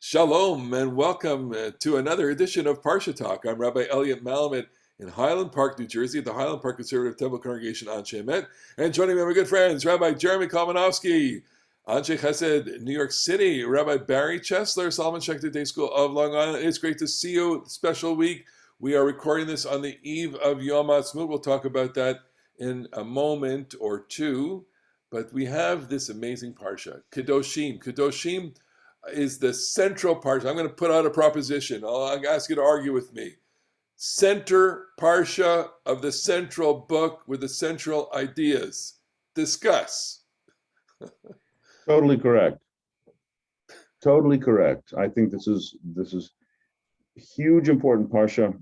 Shalom and welcome to another edition of Parasha Talk. I'm Rabbi Elliot Malamet in Highland Park, New Jersey, at the Highland Park Conservative Temple Congregation Anshe Emet. And joining me are my good friends, Rabbi Jeremy Kalmanowski, Anshe Chesed, New York City, Rabbi Barry Chesler, Solomon Schechter Day School of Long Island. It's great to see you. Special week. We are recording this on the eve of Yom Ha'atzmaut. We'll talk about that in a moment or two. But we have this amazing Parsha, Kedoshim. Kedoshim is the central parsha. I'm going to put out a proposition. I'll ask you to argue with me. Center parsha of the central book with the central ideas. Discuss. Totally correct. Totally correct. I think this is huge, important parsha.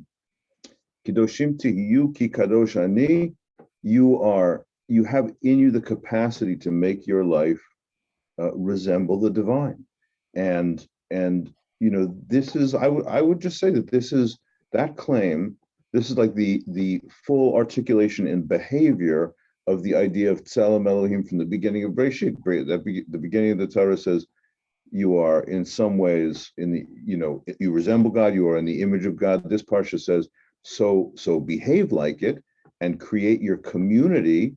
Kedoshim tihiyu ki kadosh ani. You have in you the capacity to make your life resemble the divine. And this is I would just say that this is that claim. This is like the full articulation in behavior of the idea of Tzelem Elohim from the beginning of Bereshit. The beginning of the Torah says you are in some ways you resemble God. You are in the image of God. This parsha says so behave like it and create your community.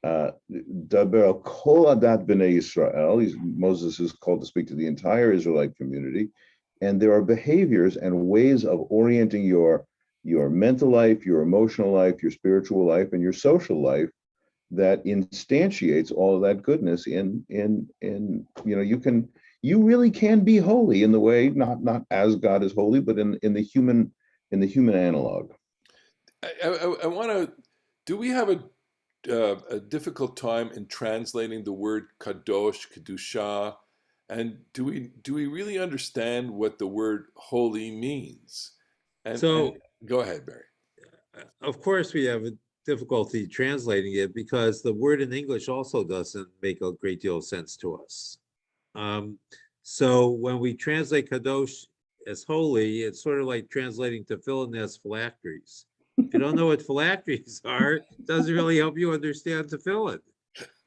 Daber kol adat b'nei Yisrael. Moses is called to speak to the entire Israelite community, and there are behaviors and ways of orienting your mental life, your emotional life, your spiritual life, and your social life that instantiates all of that goodness. You really can be holy in the way not as God is holy, but in the human analog. I want to. Do we have a difficult time in translating the word kadosh, kedusha, and do we really understand what the word holy means? And go ahead, Barry. Of course, we have a difficulty translating it because the word in English also doesn't make a great deal of sense to us. So when we translate kadosh as holy, it's sort of like translating tefillin as phylacteries. If you don't know what phylacteries are, it doesn't really help you understand tefillin.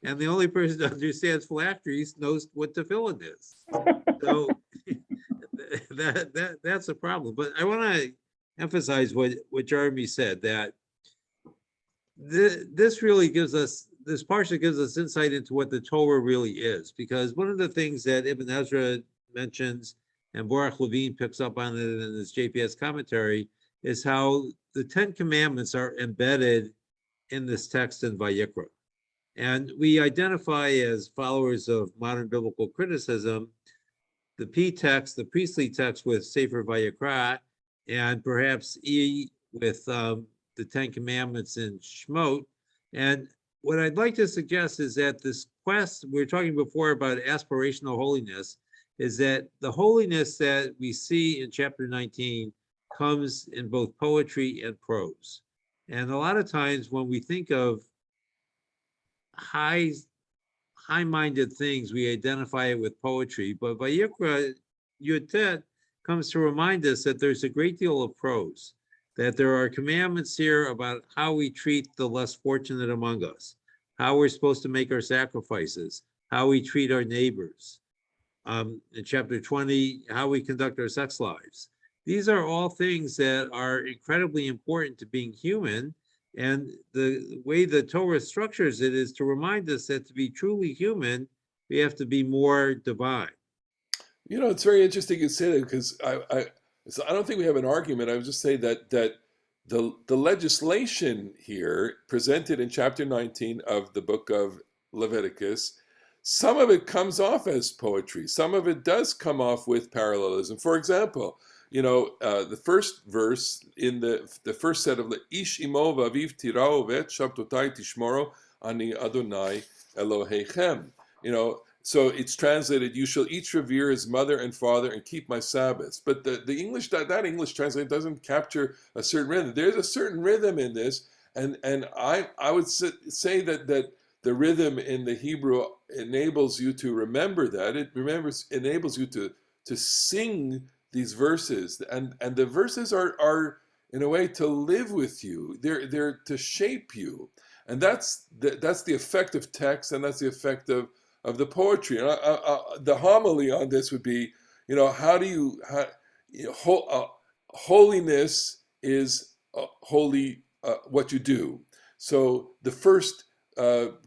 And the only person that understands phylacteries knows what tefillin is. So that's a problem. But I want to emphasize what Jeremy said, that this really gives us, this parsha gives us insight into what the Torah really is. Because one of the things that Ibn Ezra mentions, and Baruch Levine picks up on it in his JPS commentary, is how the 10 Commandments are embedded in this text in Vayikra. And we identify as followers of modern biblical criticism the P text, the priestly text with Sefer Vayikra, and perhaps E with the 10 Commandments in Shemot. And what I'd like to suggest is that this quest, we were talking before about aspirational holiness, is that the holiness that we see in chapter 19 comes in both poetry and prose. And a lot of times when we think of high-minded things, we identify it with poetry. But Vayikra Yutet comes to remind us that there's a great deal of prose, that there are commandments here about how we treat the less fortunate among us, how we're supposed to make our sacrifices, how we treat our neighbors. In chapter 20, how we conduct our sex lives. These are all things that are incredibly important to being human. And the way the Torah structures it is to remind us that to be truly human, we have to be more divine. It's very interesting you say that, because I don't think we have an argument. I would just say that the legislation here presented in chapter 19 of the book of Leviticus, some of it comes off as poetry. Some of it does come off with parallelism. For example, the first verse in the first set of the Ish imo v'aviv tirao v'et shabtotai tishmoro ani Adonai Elohechem. So it's translated, you shall each revere his mother and father and keep my Sabbaths. But the English, that English translation doesn't capture a certain rhythm. There's a certain rhythm in this, and I would say that the rhythm in the Hebrew enables you to remember that. It enables you to sing these verses, and the verses are in a way to live with you. They're to shape you, and that's the effect of text, and that's the effect of the poetry. And the homily on this would be, how do you, holiness is holy, what you do. So the first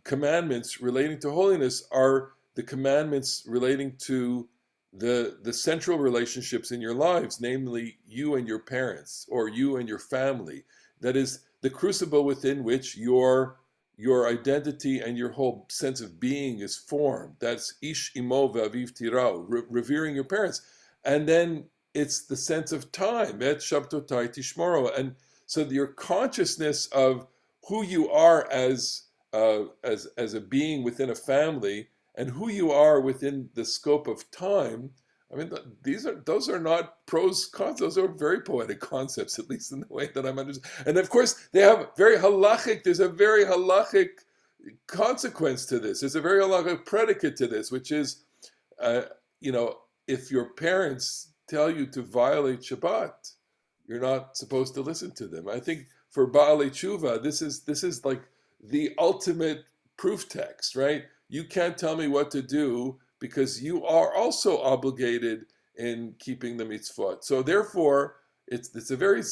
commandments relating to holiness are the commandments relating to the central relationships in your lives, namely you and your parents, or you and your family. That is the crucible within which your identity and your whole sense of being is formed. That's ish imo ve'aviv tirau, revering your parents. And then it's the sense of time, et shabtotai tishmoro. And so your consciousness of who you are as a being within a family, and who you are within the scope of time. I mean, those are not prose concepts; those are very poetic concepts, at least in the way that I'm understanding. And of course, they have very halachic. There's a very halachic consequence to this. There's a very halachic predicate to this, which is, if your parents tell you to violate Shabbat, you're not supposed to listen to them. I think for Baalei Tshuva, this is like the ultimate proof text, right? You can't tell me what to do because you are also obligated in keeping the mitzvot. So therefore, it's a very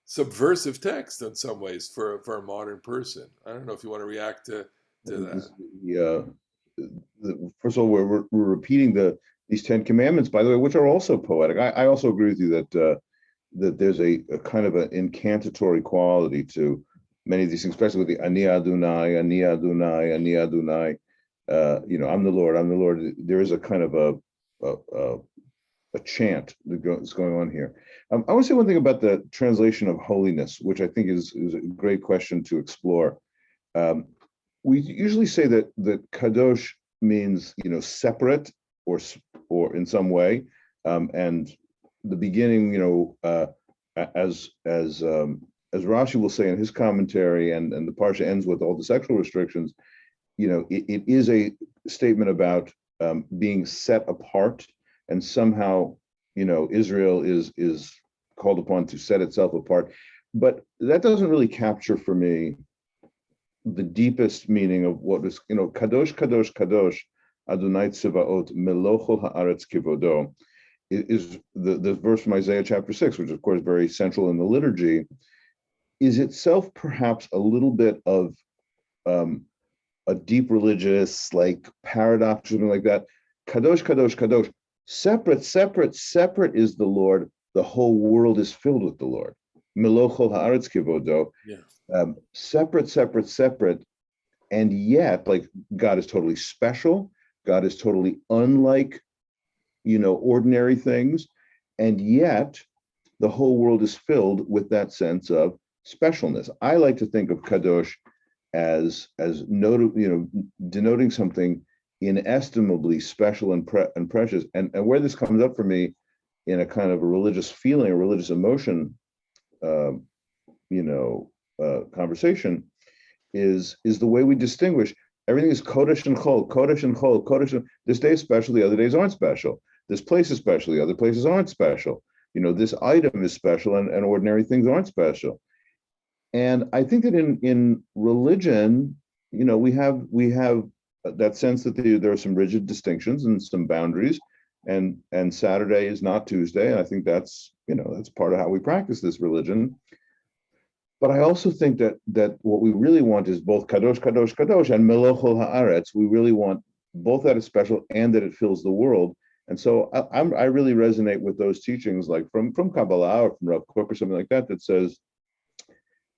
subversive text in some ways for a modern person. I don't know if you want to react to that. First of all, we're repeating these 10 commandments, by the way, which are also poetic. I also agree with you that there's a kind of an incantatory quality to many of these things, especially with the Ani Adonai, Ani Adonai, Ani Adonai. I'm the Lord, I'm the Lord. There is a kind of a chant that's going on here. I want to say one thing about the translation of holiness, which I think is a great question to explore. We usually say that kadosh means separate or in some way, and the beginning, as Rashi will say in his commentary, and the parsha ends with all the sexual restrictions. It is a statement about being set apart, and somehow, Israel is called upon to set itself apart. But that doesn't really capture for me the deepest meaning of what is, kadosh, kadosh, kadosh, Adonai Tzevaot, melochol haaretz kivodo, is the verse from Isaiah chapter 6, which is, of course, very central in the liturgy, is itself perhaps a little bit of a deep religious paradox, something like that. Kadosh, kadosh, kadosh. Separate, separate, separate is the Lord. The whole world is filled with the Lord. Melochol haaretz kivodo. Yeah. Separate, separate, separate, and yet, God is totally special. God is totally unlike, ordinary things, and yet the whole world is filled with that sense of specialness. I like to think of kadosh as denoting something inestimably special and precious. And where this comes up for me in a kind of a religious feeling, a religious emotion, conversation, is the way we distinguish. Everything is kodesh and chol, kodesh and chol, kodesh. This day is special, the other days aren't special. This place is special, the other places aren't special. This item is special, and ordinary things aren't special. And I think that in religion, we have that sense that there are some rigid distinctions and some boundaries, and Saturday is not Tuesday. And I think that's part of how we practice this religion. But I also think that what we really want is both kadosh, kadosh, kadosh, and melochol haaretz. We really want both that it's special and that it fills the world. And so I really resonate with those teachings, like from Kabbalah or from Rav Kook or something like that, that says,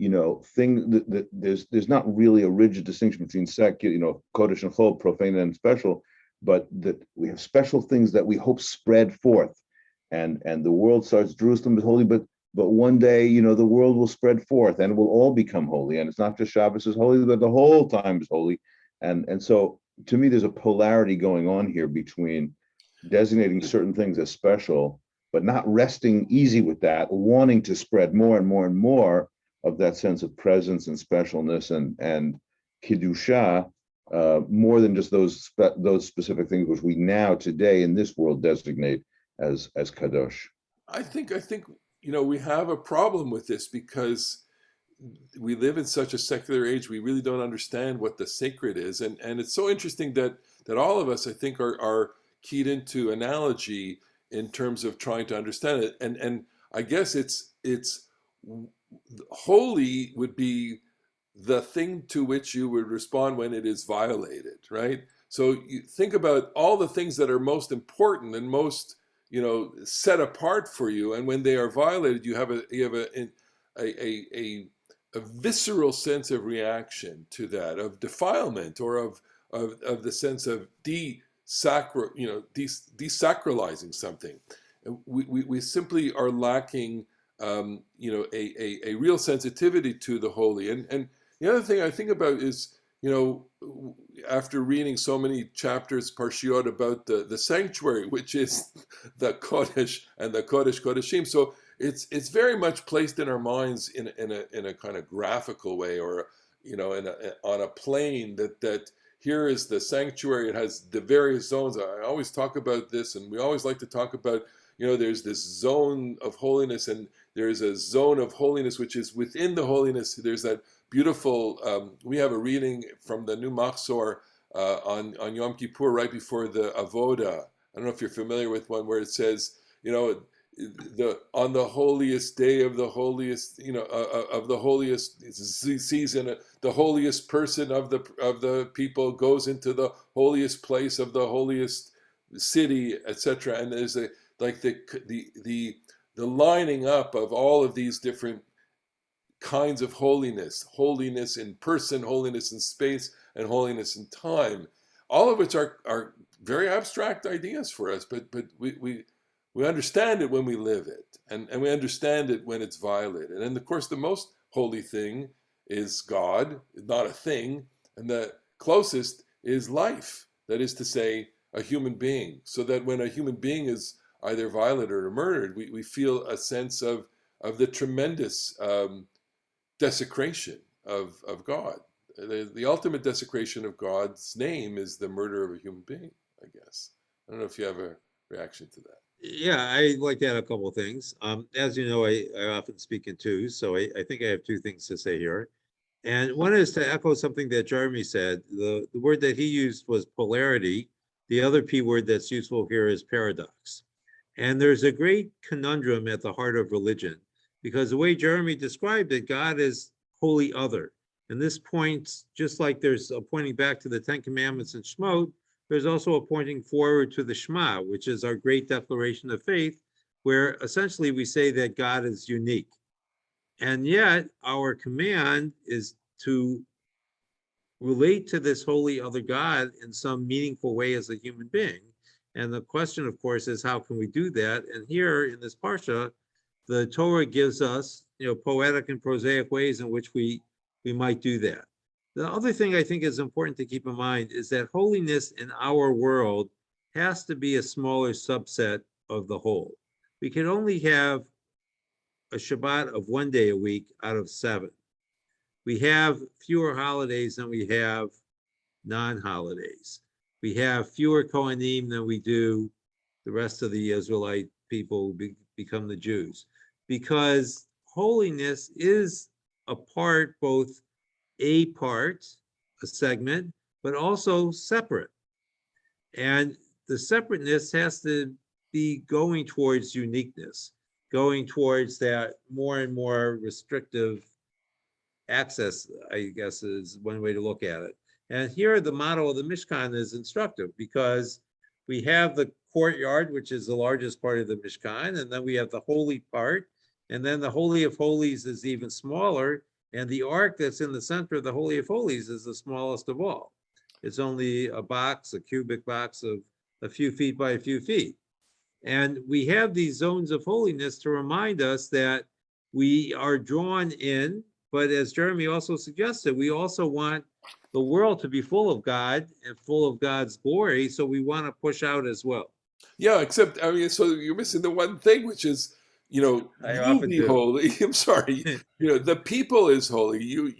that there's not really a rigid distinction between kodesh and chol, profane and special, but that we have special things that we hope spread forth, and the world starts. Jerusalem is holy, but one day, the world will spread forth and it will all become holy. And it's not just Shabbos is holy, but the whole time is holy. And so to me, there's a polarity going on here between designating certain things as special, but not resting easy with that, wanting to spread more and more and more of that sense of presence and specialness and kedusha, more than just those specific things which we now today in this world designate as kadosh. I think we have a problem with this because we live in such a secular age. We really don't understand what the sacred is, and it's so interesting that all of us, I think, are keyed into analogy in terms of trying to understand it. And I guess it's holy would be the thing to which you would respond when it is violated, right? So you think about all the things that are most important and most, set apart for you, and when they are violated, you have a visceral sense of reaction to that, of defilement, or of the sense of desacralizing something. We simply are lacking, a real sensitivity to the holy. And the other thing I think about is, after reading so many chapters, parshiot, about the sanctuary, which is the Kodesh and the Kodesh Kodeshim. So it's very much placed in our minds in a kind of graphical way, or on a plane that here is the sanctuary. It has the various zones. I always talk about this, and we always like to talk about, there's this zone of holiness, and there's a zone of holiness which is within the holiness. There's that beautiful, we have a reading from the new Machzor on Yom Kippur right before the Avoda. I don't know if you're familiar with one where it says, on the holiest day of the holiest, of the holiest season, the holiest person of the people goes into the holiest place of the holiest city, etc. And there's the lining up of all of these different kinds of holiness in person, holiness in space, and holiness in time, all of which are very abstract ideas for us, but we understand it when we live it, and we understand it when it's violated. And of course, the most holy thing is God, not a thing, and the closest is life, that is to say, a human being. So that when a human being is either violated or murdered, we feel a sense of the tremendous desecration of God. The ultimate desecration of God's name is the murder of a human being, I guess. I don't know if you have a reaction to that. Yeah, I like to add a couple of things. As you know, I often speak in twos, so I think I have two things to say here. And one is to echo something that Jeremy said. The word that he used was polarity. The other P word that's useful here is paradox. And there's a great conundrum at the heart of religion, because the way Jeremy described it, God is wholly other. And this points, just like there's a pointing back to the Ten Commandments and Shemot, there's also a pointing forward to the Shema, which is our great declaration of faith, where essentially we say that God is unique. And yet our command is to relate to this holy other God in some meaningful way as a human being. And the question, of course, is how can we do that? And here in this Parsha, the Torah gives us, poetic and prosaic ways in which we might do that. The other thing I think is important to keep in mind is that holiness in our world has to be a smaller subset of the whole. We can only have a Shabbat of 1 day a week out of 7. We have fewer holidays than we have non-holidays. We have fewer Kohanim than we do the rest of the Israelite people who become the Jews, because holiness is a part, both a part, a segment, but also separate. And the separateness has to be going towards uniqueness, going towards that more and more restrictive access, I guess, is one way to look at it. And here the model of the Mishkan is instructive, because we have the courtyard, which is the largest part of the Mishkan, and then we have the holy part, and then the Holy of Holies is even smaller, and the ark that's in the center of the Holy of Holies is the smallest of all. It's only a cubic box of a few feet by a few feet. And we have these zones of holiness to remind us that we are drawn in, but as Jeremy also suggested, we also want the world to be full of God and full of God's glory, so we want to push out as well. Yeah, except, so you're missing the one thing, which is, you be holy. I'm sorry. The people is holy. You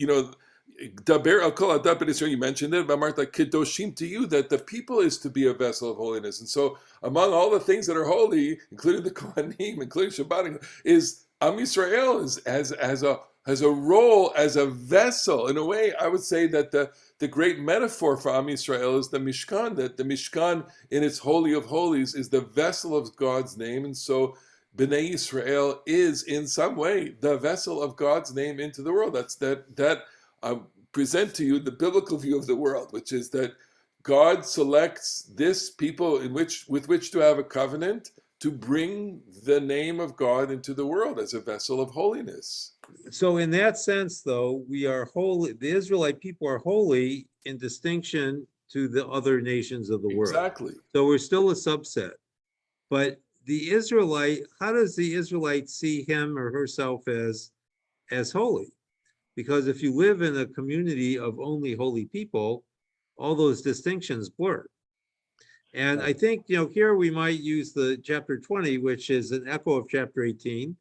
Daber al kol adab b'Yisrael, you mentioned it, Martha Kedoshim to you, that the people is to be a vessel of holiness. And so among all the things that are holy, including the Kohanim, including Shabbat, is Am Yisrael as a has a role as a vessel. In a way, I would say that the great metaphor for Am Yisrael is the Mishkan, that the Mishkan in its Holy of Holies is the vessel of God's name. And so Bnei Yisrael is in some way the vessel of God's name into the world. That's that I present to you the biblical view of the world, which is that God selects this people with which to have a covenant to bring the name of God into the world as a vessel of holiness. So in that sense, though, we are holy. The Israelite people are holy in distinction to the other nations of the world. Exactly. So we're still a subset. But the Israelite, how does the Israelite see him or herself as holy? Because if you live in a community of only holy people, all those distinctions blur. And I think, here we might use the chapter 20, which is an echo of chapter 18,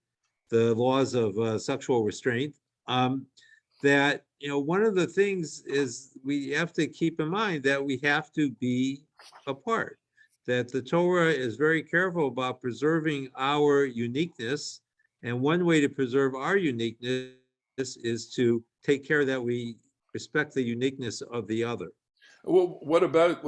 the laws of sexual restraint. That, one of the things is we have to keep in mind that we have to be apart, that the Torah is very careful about preserving our uniqueness. And one way to preserve our uniqueness is to take care that we respect the uniqueness of the other. Well, what about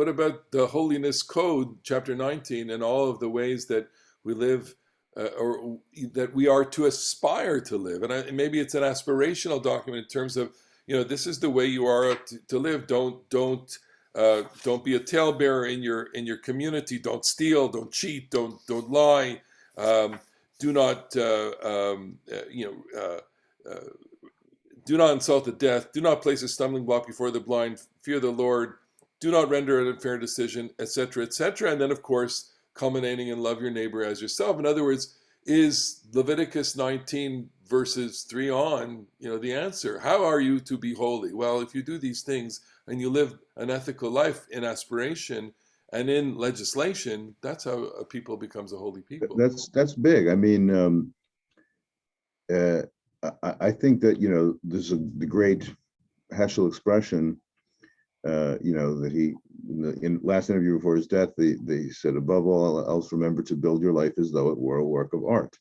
the Holiness Code, chapter 19, and all of the ways that we live, or that we are to aspire to live? And maybe it's an aspirational document in terms of, this is the way you are to live. Don't be a talebearer in your community. Don't steal. Don't cheat. Don't lie. Do not do not insult the deaf. Do not place a stumbling block before the blind. Fear the Lord. Do not render an unfair decision, etc., etc. And then, of course, culminating in love your neighbor as yourself. In other words, is Leviticus 19 verses 3 on, the answer? How are you to be holy? Well, if you do these things and you live an ethical life in aspiration and in legislation, that's how a people becomes a holy people. That's big. I mean, I think that there's the great Heschel expression. That he in last interview before his death, they said, above all else, remember to build your life as though it were a work of art.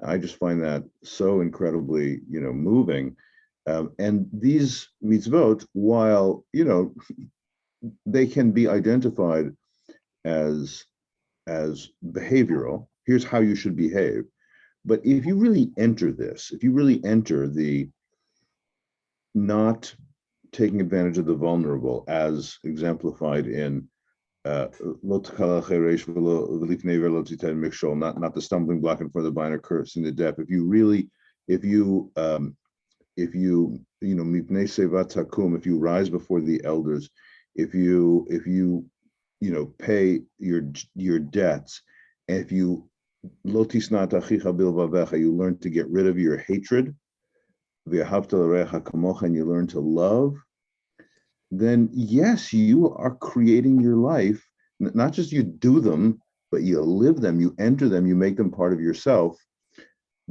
I just find that so incredibly, moving. And these mitzvot, while they can be identified as behavioral, here's how you should behave. But if you really enter the not taking advantage of the vulnerable, as exemplified in not the stumbling block in front of the blind or cursing the deaf. If you rise before the elders, if you pay your debts, and if you learn to get rid of your hatred, and you learn to love, then yes, you are creating your life. Not just you do them, but you live them, you enter them, you make them part of yourself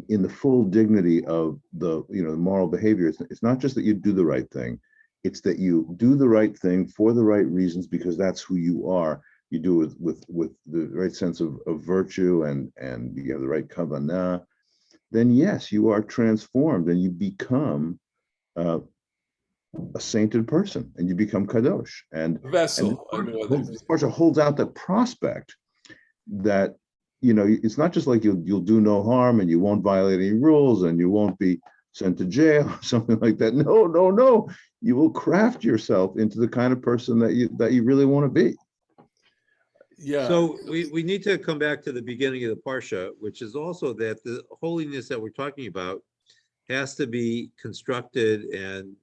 in the full dignity of the moral behavior. It's not just that you do the right thing, it's that you do the right thing for the right reasons, because that's who you are. You do it with the right sense of virtue, and you have the right kavanah. Then yes, you are transformed and you become a sainted person, and you become kadosh. And vessel. This Parasha holds out the prospect that it's not just like you'll do no harm and you won't violate any rules and you won't be sent to jail or something like that. No. You will craft yourself into the kind of person that you really want to be. Yeah. So we need to come back to the beginning of the Parsha, which is also that the holiness that we're talking about has to be constructed and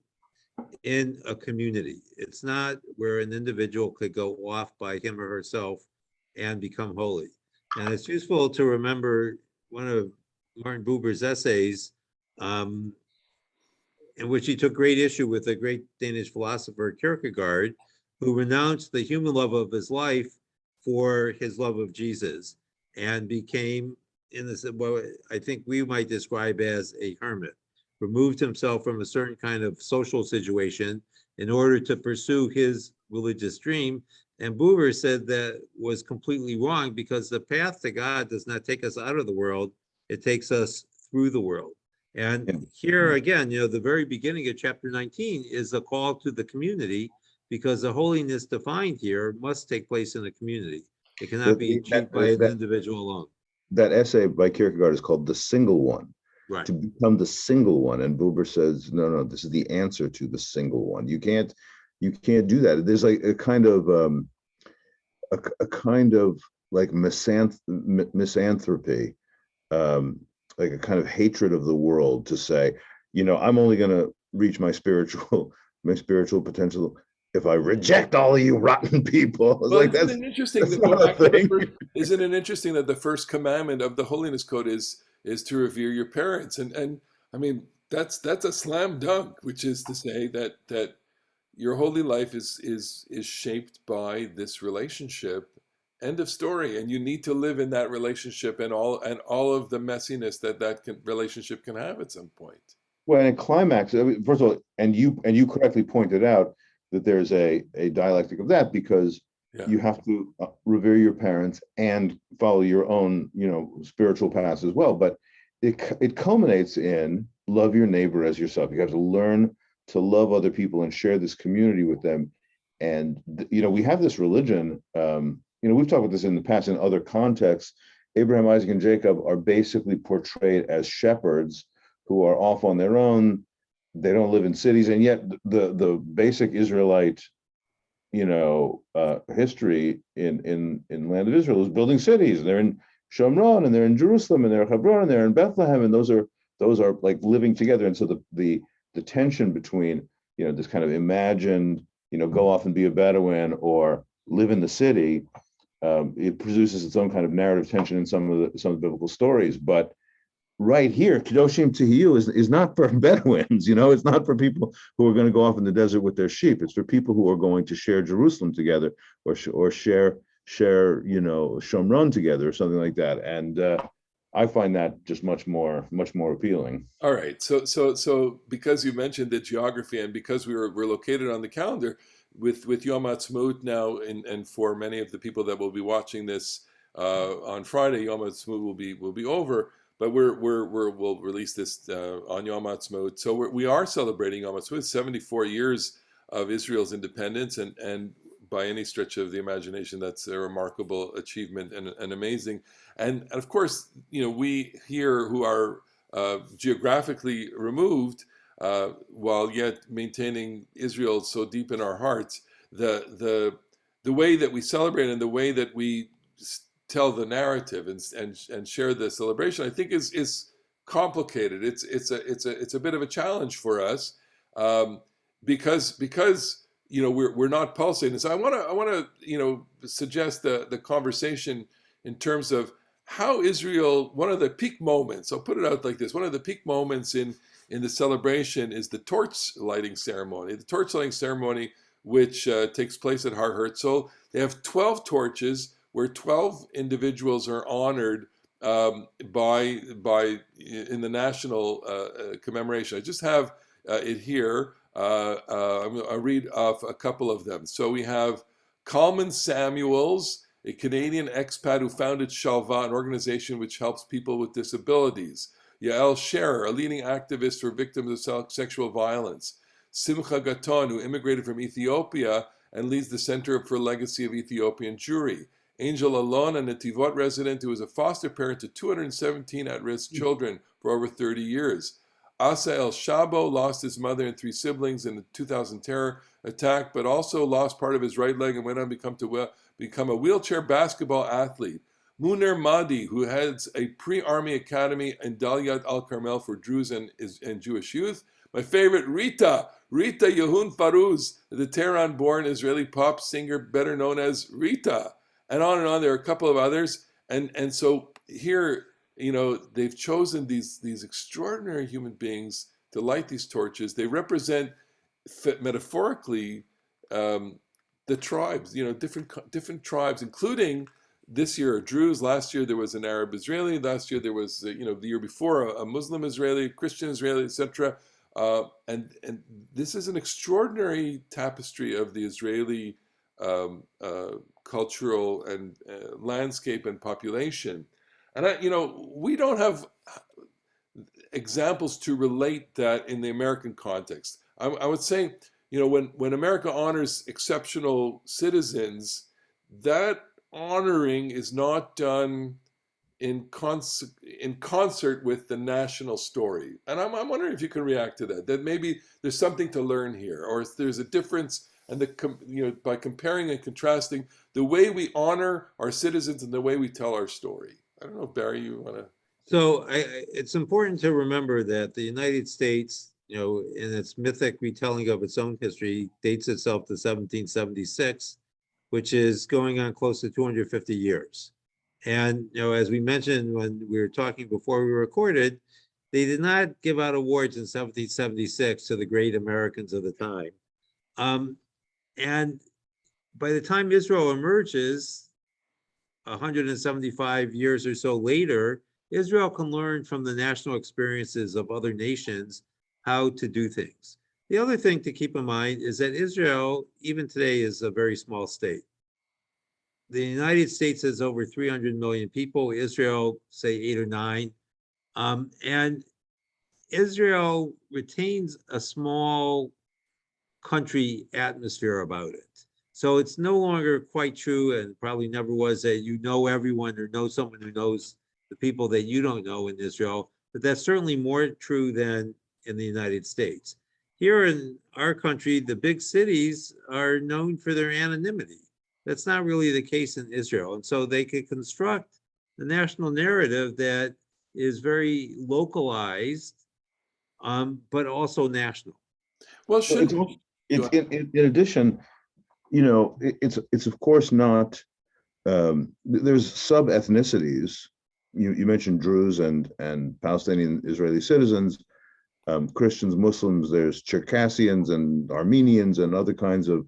in a community. It's not where an individual could go off by him or herself and become holy. And it's useful to remember one of Martin Buber's essays, in which he took great issue with a great Danish philosopher, Kierkegaard, who renounced the human love of his life for his love of Jesus, and became, in this, what I think we might describe as a hermit, removed himself from a certain kind of social situation in order to pursue his religious dream. And Buber said that was completely wrong, because the path to God does not take us out of the world, it takes us through the world. And Yeah. here again, the very beginning of chapter 19 is a call to the community, because the holiness defined here must take place in a community. It cannot be achieved by an individual alone. That essay by Kierkegaard is called The Single One. Right. To become the single one. And Buber says, no, this is the answer to the single one. You can't do that. There's like a kind of like misanthropy, like a kind of hatred of the world, to say, I'm only going to reach my spiritual potential if I reject all of you rotten people. Well, Like, isn't it interesting that's that not a thing. isn't it interesting that the first commandment of the Holiness Code is to revere your parents, and I mean that's a slam dunk, which is to say that your holy life is shaped by this relationship. End of story. And you need to live in that relationship and all of the messiness that relationship can have at some point. Well, and a climax, I mean, first of all, and you correctly pointed out that there's a dialectic of that, because you have to revere your parents and follow your own, spiritual paths as well. But it culminates in love your neighbor as yourself. You have to learn to love other people and share this community with them. And we have this religion. We've talked about this in the past in other contexts. Abraham, Isaac, and Jacob are basically portrayed as shepherds who are off on their own. They don't live in cities, and yet the basic Israelite, history in land of Israel is building cities. They're in Shomron, and they're in Jerusalem, and they're in Hebron, and they're in Bethlehem, and those are like living together. And so the tension between this kind of imagined go off and be a Bedouin or live in the city, it produces its own kind of narrative tension in some of the biblical stories. But right here, Kedoshim Tihiyu is not for Bedouins, it's not for people who are going to go off in the desert with their sheep. It's for people who are going to share Jerusalem together, or share Shomron together, or something like that. And I find that just much more appealing. All right, so because you mentioned the geography, and because we're located on the calendar with Yom Ha'atzmaut now, and for many of the people that will be watching this on Friday, Yom Ha'atzmaut will be over. But we'll release this on Yom Ha'atzmaut. So we are celebrating Yom Ha'atzmaut, 74 years of Israel's independence, and by any stretch of the imagination, that's a remarkable achievement and amazing. And of course, we here who are geographically removed, while yet maintaining Israel so deep in our hearts, the way that we celebrate and the way that we tell the narrative and share the celebration, I think is complicated. It's a bit of a challenge for us, because we're not pulsating. So I want to suggest the conversation in terms of how Israel, one of the peak moments, I'll put it out like this, one of the peak moments in the celebration is the torch lighting ceremony. The torch lighting ceremony, which takes place at Har Herzl. They have 12 torches where 12 individuals are honored by in the national commemoration. I just have it here. I'll read off a couple of them. So we have Coleman Samuels, a Canadian expat who founded Shalva, an organization which helps people with disabilities. Yael Scherer, a leading activist for victims of sexual violence. Simcha Gaton, who immigrated from Ethiopia and leads the Center for Legacy of Ethiopian Jewry. Angel Alon, a Netivot resident who was a foster parent to 217 at-risk children for over 30 years. Asa El Shabo lost his mother and 3 siblings in the 2000 terror attack, but also lost part of his right leg and went on to become a wheelchair basketball athlete. Munir Mahdi, who heads a pre-army academy in Dalyat al-Carmel for Druze and Jewish youth. My favorite, Rita Yehun Faruz, the Tehran-born Israeli pop singer, better known as Rita. And on. There are a couple of others. And so here, they've chosen these extraordinary human beings to light these torches. They represent, metaphorically, the tribes, different tribes, including this year Druze. Last year there was an Arab Israeli. Last year there was, the year before, a Muslim Israeli, Christian Israeli, etc. And this is an extraordinary tapestry of the Israeli cultural and landscape and population. And we don't have examples to relate that in the American context. I would say, when America honors exceptional citizens, that honoring is not done in concert with the national story. And I'm wondering if you can react to that maybe there's something to learn here, or if there's a difference, and by comparing and contrasting the way we honor our citizens and the way we tell our story. I don't know, Barry, you want to? So it's important to remember that the United States, in its mythic retelling of its own history, dates itself to 1776, which is going on close to 250 years. And, as we mentioned when we were talking before we recorded, they did not give out awards in 1776 to the great Americans of the time. And by the time Israel emerges, 175 years or so later, Israel can learn from the national experiences of other nations how to do things. The other thing to keep in mind is that Israel, even today, is a very small state. The United States has over 300 million people, Israel, say 8 or 9. And Israel retains a small country atmosphere about it. So it's no longer quite true, and probably never was, that you know everyone or know someone who knows the people that you don't know in Israel, but that's certainly more true than in the United States. Here in our country, the big cities are known for their anonymity. That's not really the case in Israel. And so they could construct the national narrative that is very localized, but also national. Well, in addition, it's of course not, there's sub-ethnicities. You mentioned Druze and Palestinian Israeli citizens, Christians, Muslims, there's Circassians and Armenians and other kinds of,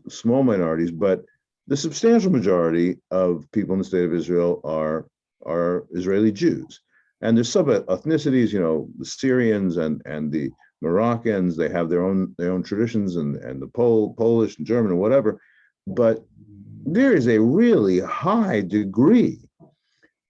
small minorities, but the substantial majority of people in the state of Israel are Israeli Jews. And there's sub-ethnicities, the Syrians and the Moroccans, they have their own traditions, and the Polish and German and whatever. But there is a really high degree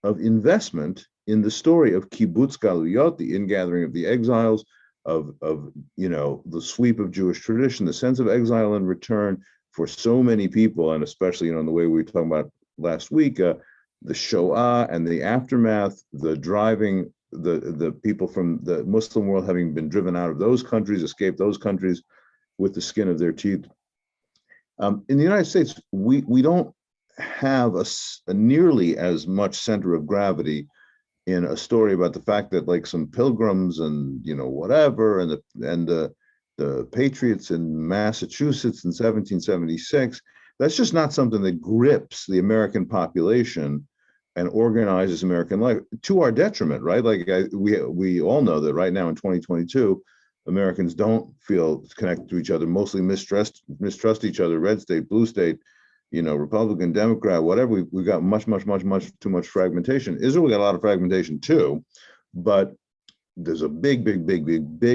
of investment in the story of kibbutz galuyot, the ingathering of the exiles, of the sweep of Jewish tradition, the sense of exile and return for so many people, and especially in the way we were talking about last week, the Shoah and the aftermath, the driving the people from the Muslim world having been driven out of those countries, escaped those countries with the skin of their teeth. In the United States, we don't have a nearly as much center of gravity in a story about the fact that, like, some pilgrims and whatever, and the patriots in Massachusetts in 1776, that's just not something that grips the American population and organizes American life to our detriment, right? Like, we all know that right now in 2022, Americans don't feel connected to each other, mostly mistrust each other, red state, blue state, Republican, Democrat, whatever. We've got much too much fragmentation. Israel got a lot of fragmentation too, but there's a big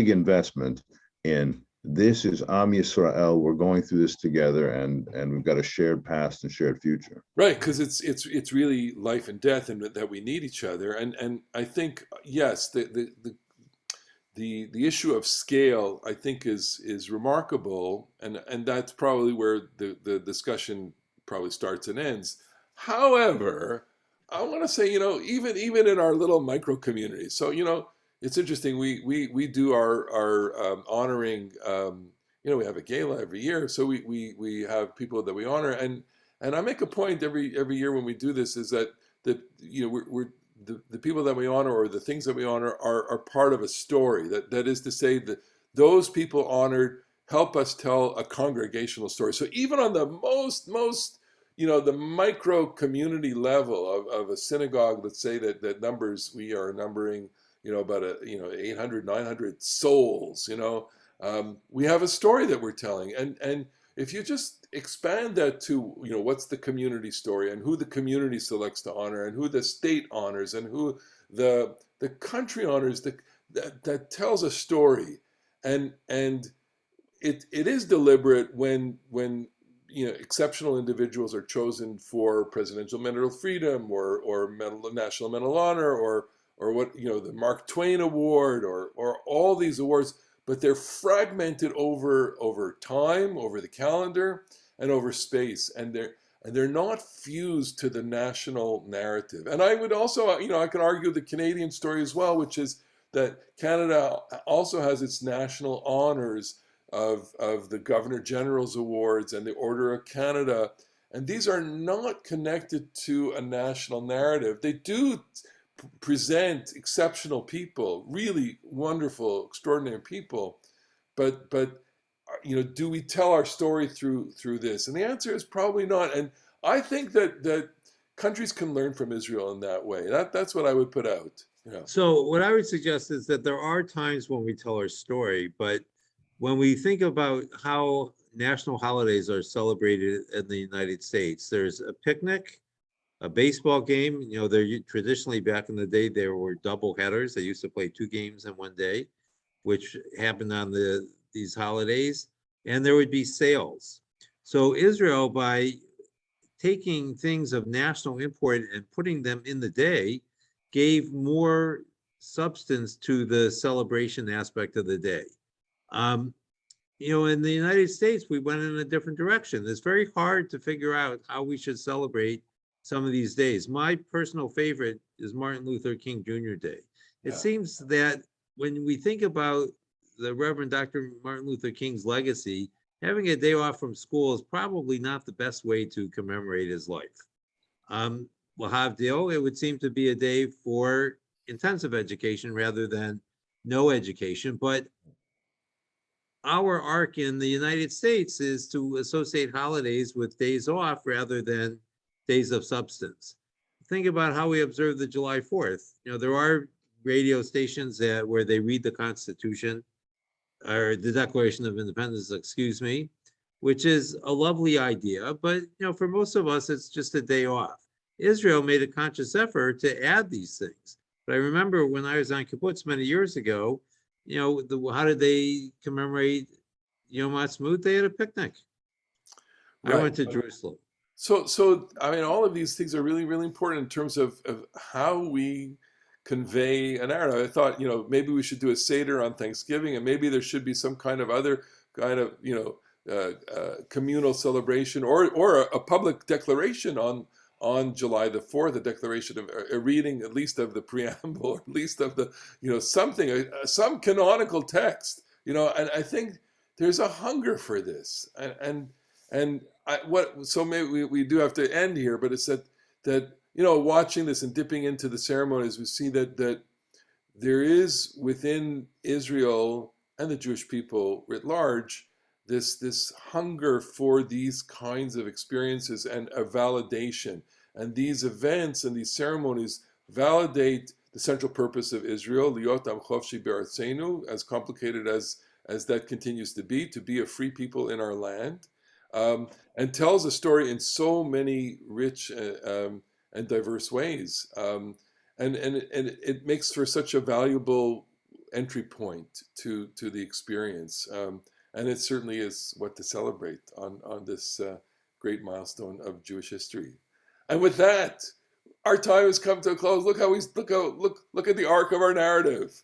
investment in this is Am Yisrael. We're going through this together, and we've got a shared past and shared future. Right, because it's really life and death, and that we need each other. And I think, yes, the issue of scale, I think, is remarkable, and that's probably where the discussion probably starts and ends. However, I want to say, even in our little micro communities, so it's interesting. We do our honoring. We have a gala every year, so we have people that we honor, and I make a point every year when we do this, is that we're the people that we honor, or the things that we honor, are part of a story. That is to say, that those people honored help us tell a congregational story. So even on the most the micro community level of a synagogue, let's say that we are numbering about 800, 900 souls. We have a story that we're telling, and if you just expand that to what's the community story, and who the community selects to honor, and who the state honors, and who the country honors, that tells a story, and it is deliberate when exceptional individuals are chosen for Presidential Medal of Freedom, or National Medal of Honor, what, the Mark Twain Award, or all these awards, but they're fragmented over time, over the calendar, and over space, and they're not fused to the national narrative. And I would also, I can argue the Canadian story as well, which is that Canada also has its national honors of the Governor General's Awards and the Order of Canada. And these are not connected to a national narrative. They do present exceptional people, really wonderful, extraordinary people. But do we tell our story through this? And the answer is probably not. And I think that countries can learn from Israel in that way. That's what I would put out. So what I would suggest is that there are times when we tell our story, but when we think about how national holidays are celebrated in the United States, there's a picnic, a baseball game. They're traditionally, back in the day, there were double headers. They used to play 2 games in one day, which happened on these holidays, and there would be sales. So Israel, by taking things of national import and putting them in the day, gave more substance to the celebration aspect of the day. In the United States, we went in a different direction. It's very hard to figure out how we should celebrate some of these days. My personal favorite is Martin Luther King Jr. Day. It seems that when we think about the Reverend Dr. Martin Luther King's legacy, having a day off from school is probably not the best way to commemorate his life. Lahavdil, it would seem to be a day for intensive education rather than no education. But our arc in the United States is to associate holidays with days off rather than days of substance. Think about how we observe the July 4th. There are radio stations where they read the Constitution, or the Declaration of Independence, excuse me, which is a lovely idea. But for most of us, it's just a day off. Israel made a conscious effort to add these things. But I remember when I was on kibbutz many years ago, how did they commemorate Yom Ha'atzmaut? They had a picnic. Right. I went to Jerusalem. So I mean, all of these things are really, really important in terms of how we convey a narrative. I thought, maybe we should do a Seder on Thanksgiving, and maybe there should be some kind of other kind of, communal celebration or a public declaration on July the 4th, a declaration of a reading, at least of the preamble, or at least of the, something, some canonical text, and I think there's a hunger for this. So maybe we do have to end here, but it's that watching this and dipping into the ceremonies, we see that there is within Israel and the Jewish people writ large this hunger for these kinds of experiences and a validation. And these events and these ceremonies validate the central purpose of Israel, Liot Am Chofshi Be'artzenu, as complicated as that continues to be a free people in our land, and tells a story in so many rich and diverse ways. And it makes for such a valuable entry point to the experience. And it certainly is what to celebrate on this great milestone of Jewish history. And with that, our time has come to a close. Look at the arc of our narrative.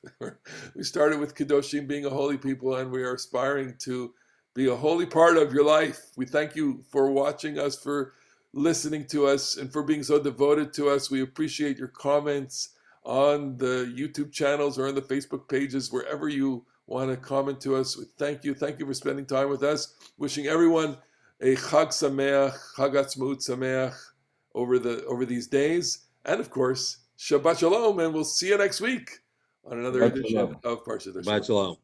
We started with Kedoshim being a holy people, and we are aspiring to be a holy part of your life. We thank you for watching us, for listening to us, and for being so devoted to us. We appreciate your comments on the YouTube channels or on the Facebook pages, wherever you want to comment to us. Thank you. Thank you for spending time with us. Wishing everyone a Hag Sameah, Hag Sameah over these days. And of course, Shabbat Shalom, and we'll see you next week on another edition of Parasha Talk Kedoshim. Shabbat Shalom.